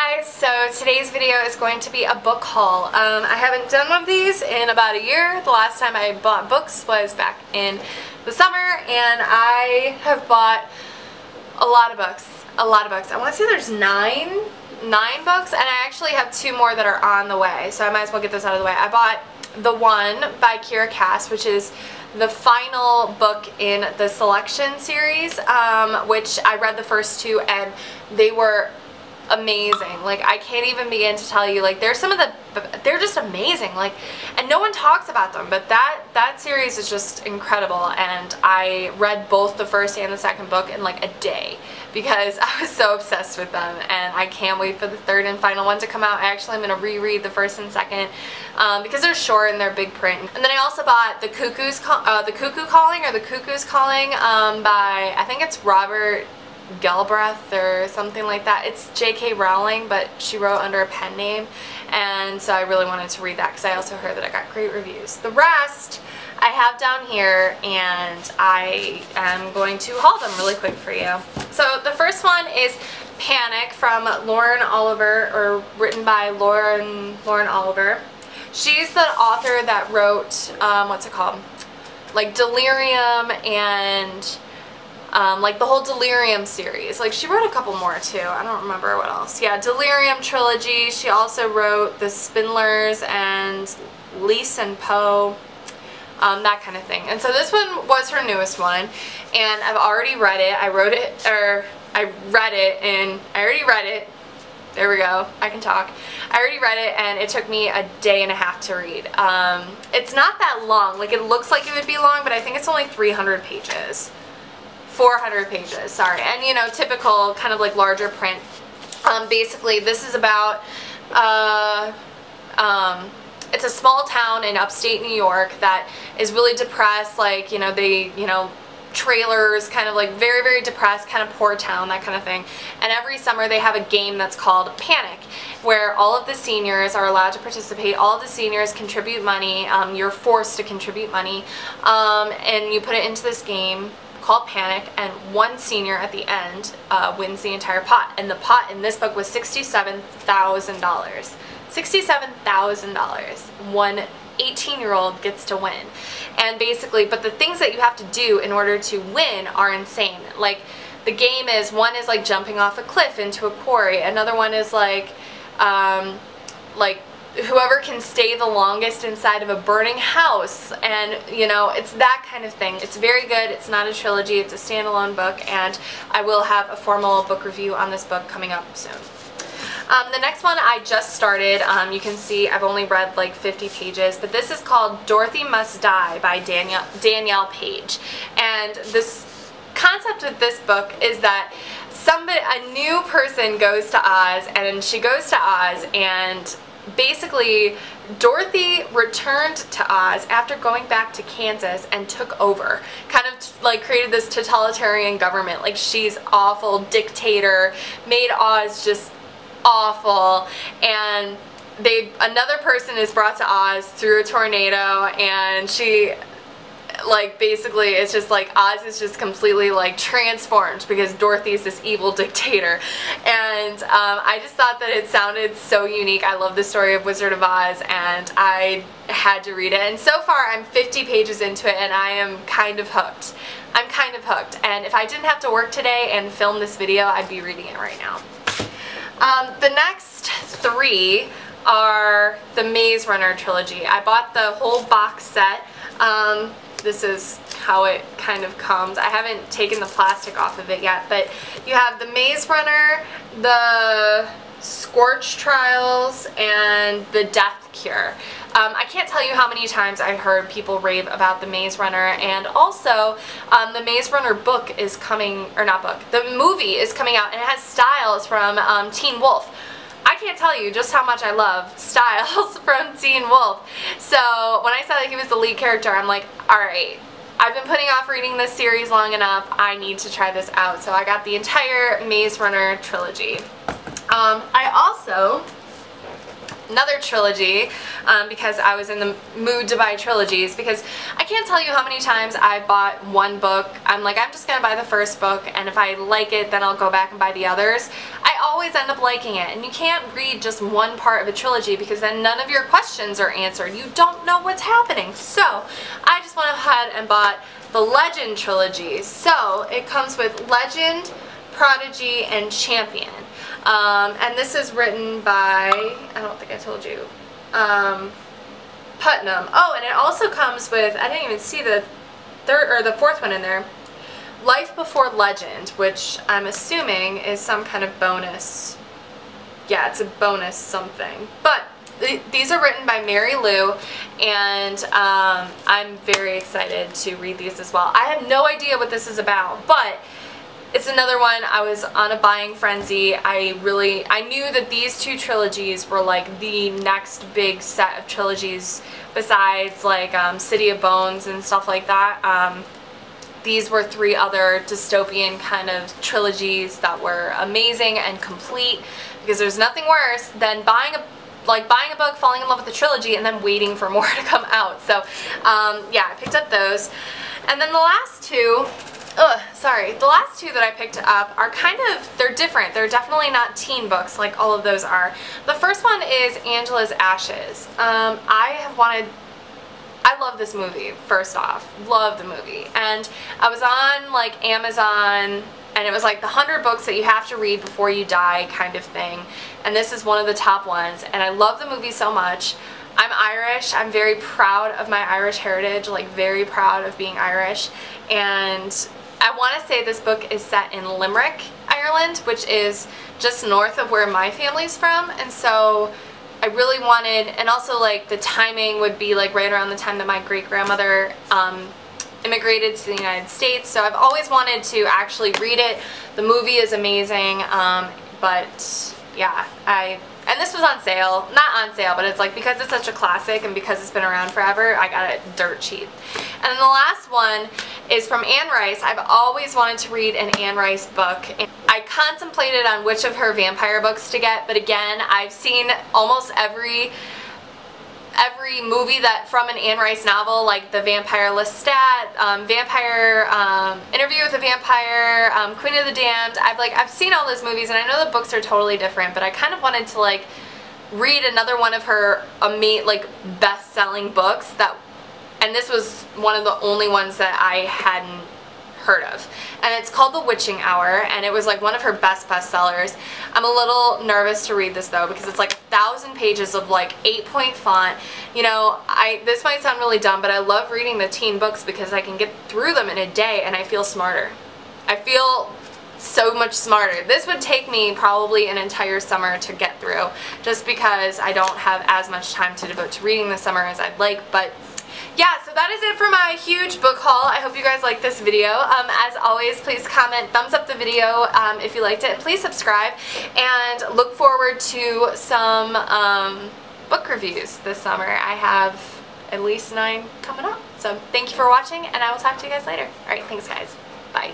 guys, so today's video is going to be a book haul. I haven't done one of these in about a year. The last time I bought books was back in the summer, and I have bought a lot of books. I want to say there's nine books, and I actually have two more that are on the way, so I might as well get this out of the way. I bought The One by Kiera Cass, which is the final book in the Selection series, which I read the first two, and they were amazing. Like, I can't even begin to tell you, like, they're just amazing, like, and no one talks about them, but that series is just incredible. And I read both the first and the second book in like a day because I was so obsessed with them, and I can't wait for the third and final one to come out. I actually am going to reread the first and second because they're short and they're big print. And then I also bought the Cuckoo Calling by, I think it's Robert Galbraith or something like that. It's J.K. Rowling, but she wrote under a pen name, and so I really wanted to read that because I also heard that it got great reviews. The rest I have down here, and I am going to haul them really quick for you. So the first one is Panic from Lauren Oliver, or written by Lauren Oliver. She's the author that wrote, what's it called? Like Delirium and like the whole Delirium series. Like, she wrote a couple more too. I don't remember what else. Yeah, Delirium Trilogy. She also wrote The Spindlers and Lise and Poe, that kind of thing. And so this one was her newest one, and I've already read it. I already read it. There we go. I can talk. I already read it, and it took me a day and a half to read. It's not that long. Like, it looks like it would be long, but I think it's only 300 pages. 400 pages, sorry. And, you know, typical kind of like larger print. Basically, this is about, it's a small town in upstate New York that is really depressed. Like, you know, trailers, kind of like very, very depressed, kind of poor town, that kind of thing. And every summer they have a game that's called Panic, where all of the seniors are allowed to participate. All of the seniors contribute money. You're forced to contribute money, and you put it into this game called Panic, and one senior at the end wins the entire pot. And the pot in this book was $67,000. $67,000. One 18-year-old gets to win. And basically, but the things that you have to do in order to win are insane. Like, the game is, one is like jumping off a cliff into a quarry. Another one is like whoever can stay the longest inside of a burning house, and, you know, it's that kind of thing. It's very good. It's not a trilogy. It's a standalone book, and I will have a formal book review on this book coming up soon. The next one I just started. You can see I've only read like 50 pages, but this is called Dorothy Must Die by Danielle Paige. And this concept with this book is that a new person goes to Oz, and she goes to Oz, and basically Dorothy returned to Oz after going back to Kansas and took over, kind of like created this totalitarian government. Like, she's awful dictator, made Oz just awful, and another person is brought to Oz through a tornado, and she, like, basically it's just like Oz is just completely like transformed because Dorothy's this evil dictator. And I just thought that it sounded so unique. I love the story of Wizard of Oz, and I had to read it. And so far I'm 50 pages into it, and I am kind of hooked. I'm kind of hooked, and if I didn't have to work today and film this video, I'd be reading it right now. The next three are the Maze Runner trilogy. I bought the whole box set. This is how it kind of comes. I haven't taken the plastic off of it yet, but you have the Maze Runner, the Scorch Trials, and the Death Cure. I can't tell you how many times I've heard people rave about the Maze Runner, and also the Maze Runner book is coming, or not book, the movie is coming out, and it has Styles from Teen Wolf. I can't tell you just how much I love Styles from Teen Wolf. So when I saw that he was the lead character, I'm like, alright, I've been putting off reading this series long enough, I need to try this out. So I got the entire Maze Runner trilogy. I also, another trilogy, because I was in the mood to buy trilogies, because I can't tell you how many times I bought one book. I'm like, I'm just going to buy the first book, and if I like it, then I'll go back and buy the others. I always end up liking it. And you can't read just one part of a trilogy because then none of your questions are answered. You don't know what's happening. So I just went ahead and bought the Legend trilogy. So it comes with Legend, Prodigy, and Champion. And this is written by, I don't think I told you, Putnam. Oh, and it also comes with, I didn't even see the third or the fourth one in there, Life Before Legend, which I'm assuming is some kind of bonus. Yeah, it's a bonus something. But these are written by Mary Lou, and I'm very excited to read these as well. I have no idea what this is about, but it's another one. I was on a buying frenzy. I knew that these two trilogies were like the next big set of trilogies besides like City of Bones and stuff like that. These were three other dystopian kind of trilogies that were amazing and complete, because there's nothing worse than buying a book, falling in love with the trilogy, and then waiting for more to come out. So yeah, I picked up those. And then the last two, the last two that I picked up are they're different. They're definitely not teen books like all of those are. The first one is Angela's Ashes. I love this movie, first off. Love the movie. And I was on like Amazon, and it was like the 100 books that you have to read before you die kind of thing. And this is one of the top ones. And I love the movie so much. I'm Irish. I'm very proud of my Irish heritage, like very proud of being Irish. And I want to say this book is set in Limerick, Ireland, which is just north of where my family's from. And so I really wanted, and also like the timing would be like right around the time that my great-grandmother immigrated to the United States. So I've always wanted to actually read it. The movie is amazing, but yeah, and this was on sale. Not on sale, but it's like because it's such a classic and because it's been around forever, I got it dirt cheap. And then the last one is from Anne Rice. I've always wanted to read an Anne Rice book. And I contemplated on which of her vampire books to get, but again, I've seen almost every movie that from an Anne Rice novel, like The Vampire Lestat, Interview with a Vampire, Queen of the Damned. I've seen all those movies, and I know the books are totally different, but I kind of wanted to like read another one of her best-selling books and this was one of the only ones that I hadn't heard of. And it's called The Witching Hour, and it was like one of her bestsellers. I'm a little nervous to read this though, because it's like 1,000 pages of like 8-point font. You know, this might sound really dumb, but I love reading the teen books because I can get through them in a day and I feel smarter. I feel so much smarter. This would take me probably an entire summer to get through, just because I don't have as much time to devote to reading this summer as I'd like. But yeah, so that is it for my huge book haul. I hope you guys liked this video. As always, please comment, thumbs up the video if you liked it, and please subscribe, and look forward to some book reviews this summer. I have at least 9 coming up. So thank you for watching, and I will talk to you guys later. Alright, thanks guys. Bye.